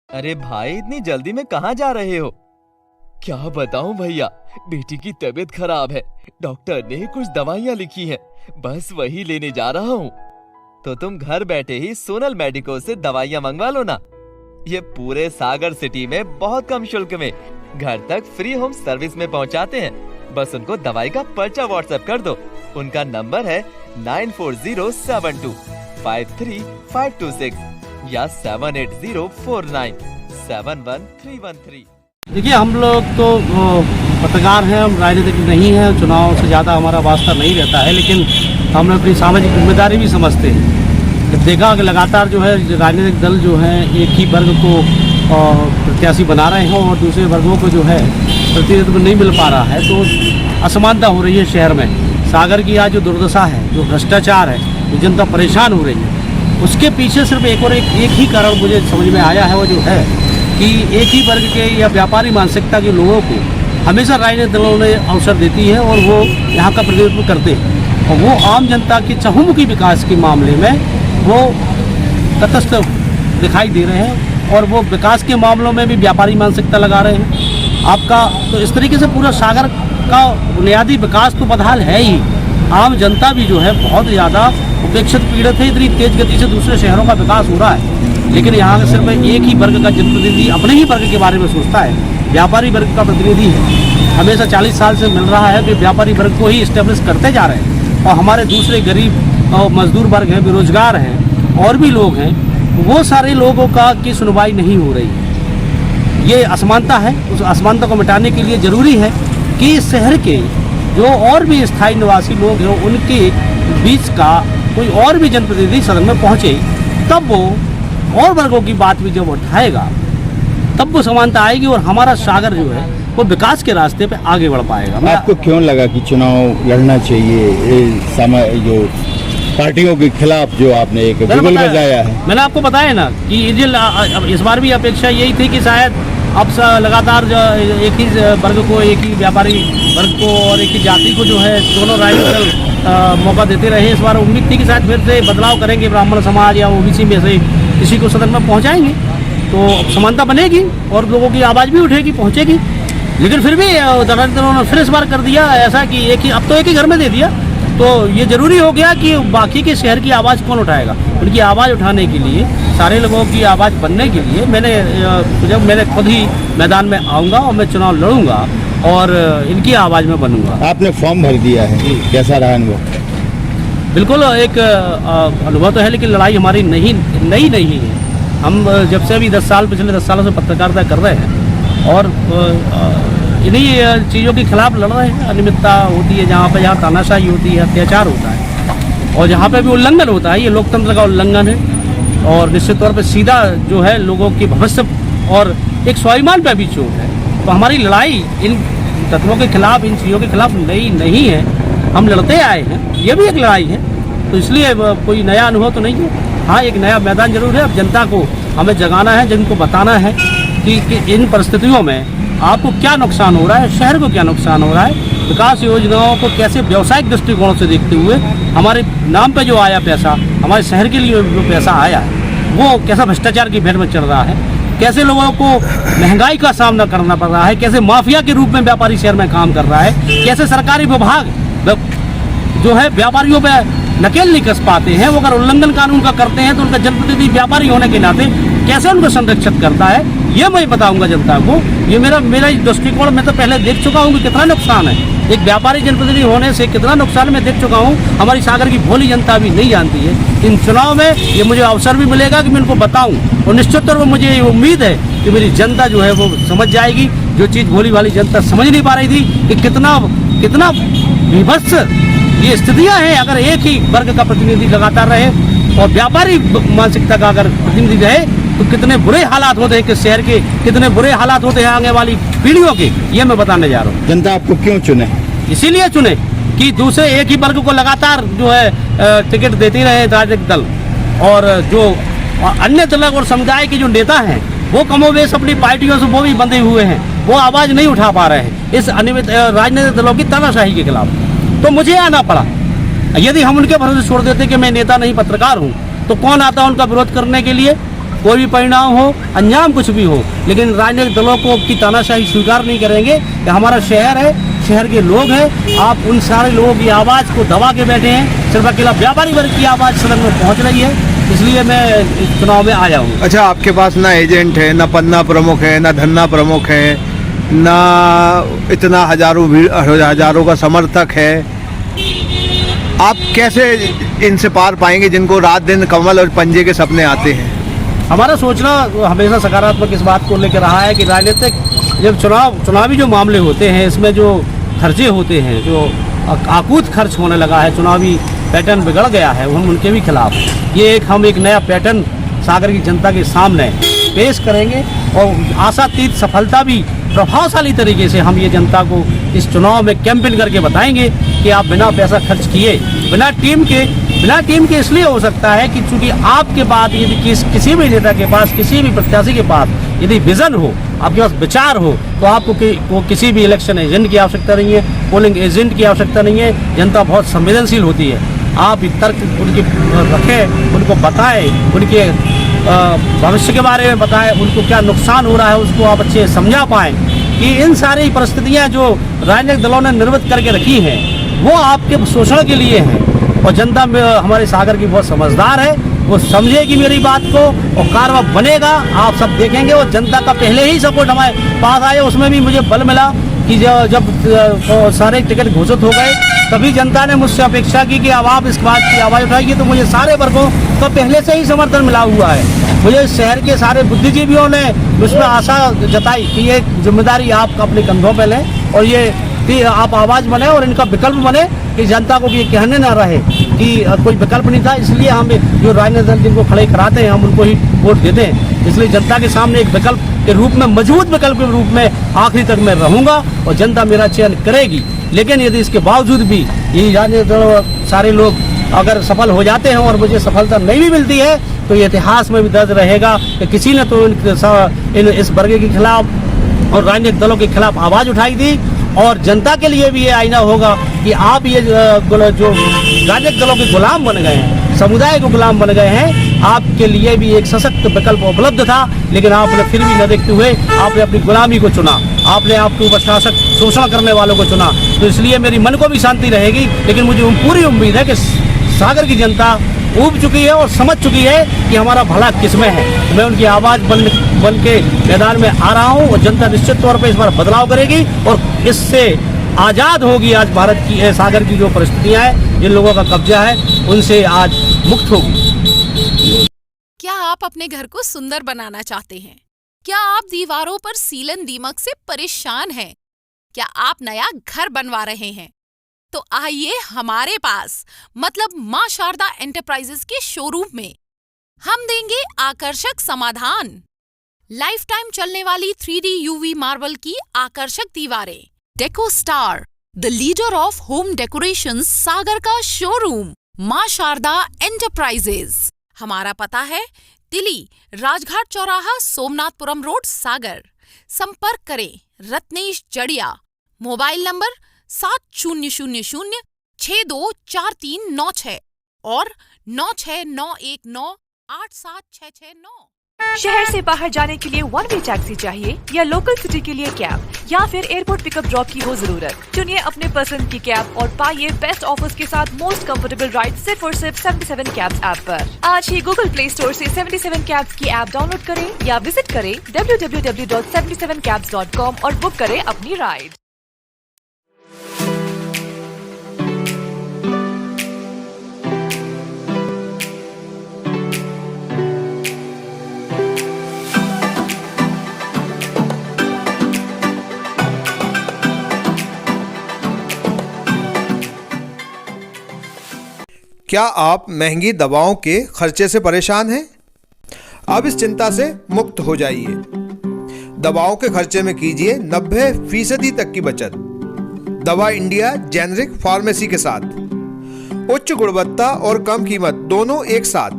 अरे भाई, इतनी जल्दी में कहाँ जा रहे हो? क्या बताऊं भैया, बेटी की तबीयत खराब है। डॉक्टर ने कुछ दवाइयाँ लिखी हैं, बस वही लेने जा रहा हूँ। तो तुम घर बैठे ही सोनल मेडिको से दवाइयाँ मंगवा लो ना। ये पूरे सागर सिटी में बहुत कम शुल्क में घर तक फ्री होम सर्विस में पहुँचाते हैं। बस उनको दवाई का पर्चा व्हाट्सएप कर दो। उनका नंबर है 9407253526 या 7804971313। देखिए, हम लोग तो पत्रकार हैं, हम राजनीतिक नहीं हैं, चुनाव से ज़्यादा हमारा वास्ता नहीं रहता है, लेकिन हम अपनी सामाजिक जिम्मेदारी भी समझते हैं। जब देखा कि लगातार जो है राजनीतिक दल जो हैं एक ही वर्ग को प्रत्याशी बना रहे हैं और दूसरे वर्गों को जो है प्रतिनिधित्व नहीं मिल पा रहा है, तो असमानता हो रही है शहर में। सागर की आज जो दुर्दशा है, जो भ्रष्टाचार है, जो जनता परेशान हो रही है, उसके पीछे सिर्फ एक ही कारण मुझे समझ में आया है, वो जो है कि एक ही वर्ग के या व्यापारी मानसिकता के लोगों को हमेशा राजनीतिक दलों ने अवसर देती है और वो यहाँ का प्रतिनिधित्व करते हैं, और वो आम जनता के चहुमुखी विकास के मामले में वो तटस्थ दिखाई दे रहे हैं और वो विकास के मामलों में भी व्यापारी मानसिकता लगा रहे हैं आपका। तो इस तरीके से पूरा सागर का बुनियादी विकास तो बदहाल है ही। आम जनता भी जो है बहुत ज़्यादा उपेक्षित पीड़ित है। इतनी तेज गति से दूसरे शहरों का विकास हो रहा है, लेकिन यहाँ सिर्फ एक ही वर्ग का जनप्रतिनिधि अपने ही वर्ग के बारे में सोचता है। व्यापारी वर्ग का प्रतिनिधि है, हमेशा 40 साल से मिल रहा है कि व्यापारी वर्ग को ही इस्टेब्लिश करते जा रहे हैं, और हमारे दूसरे गरीब और मजदूर वर्ग हैं, बेरोजगार हैं, और भी लोग हैं, वो सारे लोगों का की सुनवाई नहीं हो रही है। ये असमानता है। उस असमानता को मिटाने के लिए ज़रूरी है कि शहर के जो और भी स्थायी निवासी लोग हैं उनके बीच का कोई और भी जनप्रतिनिधि सदन में पहुँचे, तब वो और वर्गों की बात भी जब उठाएगा तब वो समानता आएगी और हमारा सागर जो है वो विकास के रास्ते पे आगे बढ़ पाएगा। आपको क्यों लगा कि चुनाव लड़ना चाहिए जो पार्टियों के खिलाफ जो आपने एक बिगुल बजाया है? मैंने आपको बताया ना कि इस बार भी अपेक्षा यही थी कि शायद अब लगातार जो एक ही वर्ग को, एक ही व्यापारी वर्ग को और एक ही जाति को जो है दोनों राजनीतिक दल मौका देते रहे। इस बार उम्मीद थी कि शायद फिर से बदलाव करेंगे, ब्राह्मण समाज या ओबीसी में से किसी को सदन में पहुंचाएंगे तो समानता बनेगी और लोगों की आवाज़ भी उठेगी, पहुंचेगी। लेकिन फिर भी उन्होंने फिर इस बार कर दिया ऐसा कि अब तो एक ही घर में दे दिया। तो ये ज़रूरी हो गया कि बाकी के शहर की आवाज़ कौन उठाएगा। उनकी आवाज़ उठाने के लिए, सारे लोगों की आवाज़ बनने के लिए मैंने खुद ही मैदान में आऊँगा और मैं चुनाव लड़ूंगा और इनकी आवाज़ में बनूंगा। आपने फॉर्म भर दिया है, कैसा रहा अनुभव? बिल्कुल एक अनुभव तो है, लेकिन लड़ाई हमारी नई नहीं है। हम जब से अभी पिछले 10 सालों से पत्रकारिता कर रहे हैं और इन्हीं चीज़ों के खिलाफ लड़ रहे हैं। अनियमितता होती है जहाँ तानाशाही होती है, अत्याचार होता है, और जहाँ पे भी उल्लंघन होता है, ये लोकतंत्र का उल्लंघन है और निश्चित तौर पे सीधा जो है लोगों के भविष्य और एक स्वाभिमान पे भी चोट है। तो हमारी लड़ाई इन तत्वों के खिलाफ, इन चीज़ों के खिलाफ नई नहीं है, हम लड़ते आए हैं। ये भी एक लड़ाई है, तो इसलिए कोई नया अनुभव तो नहीं है। हाँ, एक नया मैदान जरूर है। अब जनता को हमें जगाना है, जिनको बताना है कि इन परिस्थितियों में आपको क्या नुकसान हो रहा है, शहर को क्या नुकसान हो रहा है, विकास योजनाओं को कैसे व्यावसायिक दृष्टिकोण से देखते हुए हमारे नाम पे जो आया पैसा, हमारे शहर के लिए जो पैसा आया है, वो कैसा भ्रष्टाचार की भेंट में चल रहा है, कैसे लोगों को महंगाई का सामना करना पड़ रहा है, कैसे माफिया के रूप में व्यापारी शहर में काम कर रहा है, कैसे सरकारी विभाग जो है व्यापारियों पे नकेल नहीं कस पाते हैं। वो अगर उल्लंघन कानून का करते हैं तो उनका जनप्रतिनिधि व्यापारी होने के नाते कैसे उनको संरक्षित करता है, ये मैं बताऊंगा जनता को। ये मेरा दृष्टिकोण मैं तो पहले देख चुका हूँ कि कितना नुकसान है। एक व्यापारी जनप्रतिनिधि होने से कितना नुकसान मैं देख चुका हूँ, हमारी सागर की भोली जनता भी नहीं जानती है। इन चुनाव में ये मुझे अवसर भी मिलेगा कि मैं उनको बताऊँ, और निश्चित तौर पर मुझे ये उम्मीद है कि मेरी जनता जो है वो समझ जाएगी जो चीज़ भोली वाली जनता समझ नहीं पा रही थी कि कितना विभत्स ये स्थितियाँ हैं। अगर एक ही वर्ग का प्रतिनिधि लगातार रहे और व्यापारी मानसिकता का अगर प्रतिनिधि रहे तो कितने बुरे हालात होते हैं कि शहर के, कितने बुरे हालात होते हैं आगे वाली पीढ़ियों के, ये मैं बताने जा रहा हूँ। जनता आपको क्यों चुने? इसीलिए चुने कि दूसरे एक ही वर्ग को लगातार जो है टिकट देते रहे राजनीतिक दल, और जो अन्य दल और समुदाय के जो नेता हैं वो कमोबेश अपनी पार्टियों से वो भी बंधे हुए हैं, वो आवाज़ नहीं उठा पा रहे हैं इस अनियमित राजनीतिक दलों की तानाशाही के खिलाफ। तो मुझे आना पड़ा। यदि हम उनके भरोसे छोड़ देते कि मैं नेता नहीं पत्रकार हूँ, तो कौन आता उनका विरोध करने के लिए? कोई भी परिणाम हो, अंजाम कुछ भी हो, लेकिन राजनीतिक दलों को की तानाशाही स्वीकार नहीं करेंगे कि हमारा शहर है, शहर के लोग हैं। आप उन सारे लोगों की आवाज़ को दबा के बैठे हैं, सिर्फ अकेला व्यापारी वर्ग की आवाज़ सदन में पहुँच रही है, इसलिए मैं इस चुनाव में आया हूँ। अच्छा, आपके पास ना एजेंट है, ना पन्ना प्रमुख है, ना धन्ना प्रमुख है, ना इतना हजारों का समर्थक है, आप कैसे इनसे पार पाएंगे जिनको रात दिन कमल और पंजे के सपने आते हैं? हमारा सोचना हमेशा सकारात्मक इस बात को लेकर रहा है कि राजनीतिक जब चुनावी जो मामले होते हैं, इसमें जो खर्चे होते हैं, जो आकूत खर्च होने लगा है, चुनावी पैटर्न बिगड़ गया है, हम उनके भी खिलाफ हैं। ये हम एक नया पैटर्न सागर की जनता के सामने पेश करेंगे और आशातीत सफलता भी प्रभावशाली तरीके से हम ये जनता को इस चुनाव में कैंपेन करके बताएंगे कि आप बिना पैसा खर्च किए, बिना टीम के इसलिए हो सकता है कि चूंकि आपके बाद यदि किसी भी नेता के पास, किसी भी प्रत्याशी के पास यदि विजन हो, आपके पास विचार हो, तो आपको किसी भी इलेक्शन एजेंट की आवश्यकता नहीं है, पोलिंग एजेंट की आवश्यकता नहीं है। जनता बहुत संवेदनशील होती है। आप तर्क उनके रखें, उनको बताएं, उनके भविष्य के बारे में बताएं, उनको क्या नुकसान हो रहा है उसको आप अच्छे से समझा पाएं कि इन सारी परिस्थितियां जो राजनीतिक दलों ने निर्मित करके रखी हैं वो आपके शोषण के लिए हैं। और जनता में हमारे सागर की बहुत समझदार है, वो समझेगी मेरी बात को और कारवा बनेगा। आप सब देखेंगे, और जनता का पहले ही सपोर्ट हमारे पास आया, उसमें भी मुझे बल मिला कि जब सारे टिकट घोषित हो गए तभी जनता ने मुझसे अपेक्षा की कि अब आप इस बात की आवाज़ उठाइए, तो मुझे सारे वर्गों का पहले से ही समर्थन मिला हुआ है। मुझे शहर के सारे बुद्धिजीवियों ने उसमें आशा जताई कि ये जिम्मेदारी आप अपने कंधों पे लें और ये कि आप आवाज़ बने और इनका विकल्प बने, कि जनता को ये कहने ना रहे कि कोई विकल्प नहीं था। इसलिए हम जो राजनीतिक दल जिनको खड़े कराते हैं हम उनको ही वोट देते हैं। इसलिए जनता के सामने एक विकल्प के रूप में, मजबूत विकल्प के रूप में आखिरी तक मैं रहूँगा और जनता मेरा चयन करेगी। लेकिन यदि इसके बावजूद भी ये राजनीतिक दल सारे लोग अगर सफल हो जाते हैं और मुझे सफलता नहीं भी मिलती है, तो ये इतिहास में भी दर्ज रहेगा कि किसी ने तो इस वर्ग के खिलाफ और राजनीतिक दलों के खिलाफ आवाज़ उठाई थी। और जनता के लिए भी ये आईना होगा कि आप ये जो राजनीतिक दलों के गुलाम बन गए हैं, समुदाय के गुलाम बन गए हैं, आपके लिए भी एक सशक्त विकल्प उपलब्ध था, लेकिन आपने फिर भी न देखते हुए आपने अपनी गुलामी को चुना, आपने आपके ऊपर शासक शोषण करने वालों को चुना। तो इसलिए मेरी मन को भी शांति रहेगी, लेकिन मुझे पूरी उम्मीद है कि सागर की जनता ऊब चुकी है और समझ चुकी है कि हमारा भला किसमें है। मैं उनकी आवाज़ बन के मैदान में आ रहा हूँ और जनता निश्चित तौर पर इस बार बदलाव करेगी और इससे आज़ाद होगी। आज भारत की सागर की जो परिस्थितियाँ हैं, जिन लोगों का कब्जा है, उनसे आज मुक्त होगी। क्या आप अपने घर को सुंदर बनाना चाहते हैं? क्या आप दीवारों पर सीलन दीमक से परेशान हैं? क्या आप नया घर बनवा रहे हैं? तो आइए हमारे पास, मतलब मां शारदा एंटरप्राइजेस के शोरूम में हम देंगे आकर्षक समाधान। लाइफ टाइम चलने वाली 3D UV मार्बल की आकर्षक दीवारें। Deco star, the leader of home decoration, Sagar का शोरूम मां शारदा एंटरप्राइजेस। हमारा पता है तिली राजघाट चौराहा, सोमनाथपुरम रोड, सागर। संपर्क करें रत्नेश जड़िया। मोबाइल नंबर 7000624396 और 9691987669। शहर से बाहर जाने के लिए वन वे टैक्सी चाहिए या लोकल सिटी के लिए कैब, या फिर एयरपोर्ट पिकअप ड्रॉप की हो जरूरत? चुनिए अपने पसंद की कैब और पाइए बेस्ट ऑफर्स के साथ मोस्ट कंफर्टेबल राइड सिर्फ और सिर्फ 77 कैब्स ऐप पर। आज ही गूगल प्ले स्टोर से 77 कैब्स की ऐप डाउनलोड करें या विजिट करें www.77cabs.com और बुक करें अपनी राइड। क्या आप महंगी दवाओं के खर्चे से परेशान हैं? अब इस चिंता से मुक्त हो जाइए। दवाओं के खर्चे में कीजिए 90% तक की बचत। दवा इंडिया जेनेरिक फार्मेसी के साथ उच्च गुणवत्ता और कम कीमत दोनों एक साथ।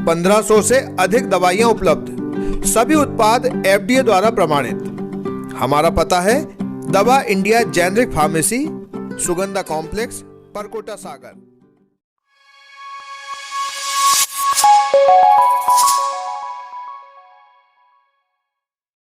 1500 से अधिक दवाइयां उपलब्ध, सभी उत्पाद FDA द्वारा प्रमाणित। हमारा पता है Dava India generic pharmacy, Sugandha complex, Parkota, सागर।